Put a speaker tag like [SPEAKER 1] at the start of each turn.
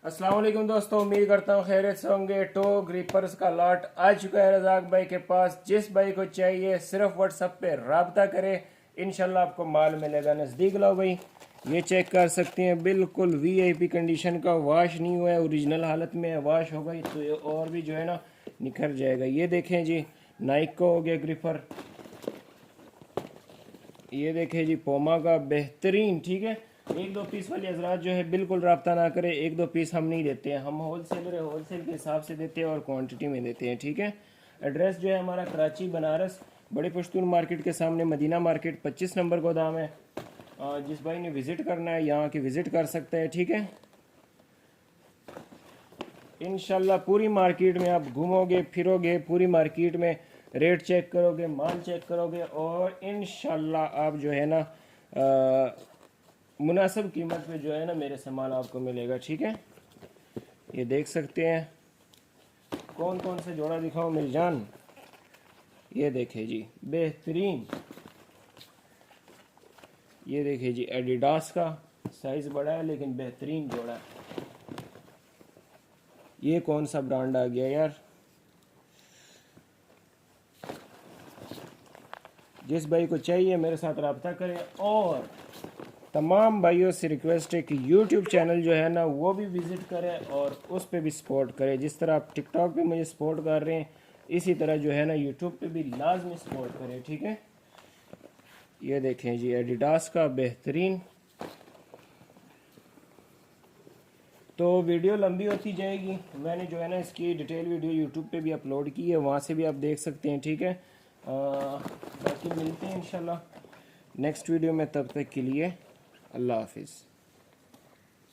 [SPEAKER 1] अस्सलाम वालेकुम दोस्तों, उम्मीद करता हूँ खैरियत से होंगे। टो ग्रिपर्स का लॉट आ चुका है रज़ाक भाई के पास। जिस भाई को चाहिए सिर्फ व्हाट्सएप पे रब्ता करें, इंशाल्लाह आपको माल मिलेगा। नज़दीक लाओ भाई, ये चेक कर सकते हैं, बिल्कुल वीआईपी कंडीशन का, वाश नहीं हुआ है, ओरिजिनल हालत में है। वाश होगा तो ये और भी जो है ना निखर जाएगा। ये देखें जी, नाइक का हो गया ग्रिपर। ये देखें जी, पोमा का बेहतरीन। ठीक है, एक दो पीस वाले हजरात जो है बिल्कुल रब्ता ना करें, एक दो पीस हम नहीं देते हैं, हम होलसेलर है, होलसेल के हिसाब से देते हैं और क्वांटिटी में देते हैं। ठीक है, एड्रेस जो है हमारा कराची बनारस बड़े पश्तून मार्केट के सामने मदीना मार्केट 25 नंबर गोदाम है। जिस भाई ने विज़िट करना है यहाँ की विज़िट कर सकते हैं। ठीक है, इंशाल्लाह पूरी मार्केट में आप घूमोगे फिरोगे, पूरी मार्केट में रेट चेक करोगे, माल चेक करोगे और इंशाल्लाह आप जो है ना मुनासिब कीमत पे जो है ना मेरे से माल आपको मिलेगा। ठीक है, ये देख सकते हैं, कौन कौन से जोड़ा दिखाओ मिलजान। ये देखे जी, बेहतरीन। ये देखे जी, एडिडास का साइज़ बड़ा है लेकिन बेहतरीन जोड़ा है। ये कौन सा ब्रांड आ गया यार। जिस भाई को चाहिए मेरे साथ रब्ता करें। और तमाम भाइयों से रिक्वेस्ट है कि YouTube चैनल जो है ना वो भी विज़िट करें और उस पर भी सपोर्ट करें। जिस तरह आप TikTok पे मुझे सपोर्ट कर रहे हैं, इसी तरह जो है ना YouTube पे भी लाजमी सपोर्ट करें। ठीक है, ये देखें जी, एडिडास का बेहतरीन। तो वीडियो लंबी होती जाएगी, मैंने जो है ना इसकी डिटेल वीडियो यूट्यूब पे भी अपलोड की है, वहाँ से भी आप देख सकते हैं। ठीक है, बाकी मिलते हैं इंशाल्लाह नेक्स्ट वीडियो में, तब तक के लिए अल्लाह हाफिज़।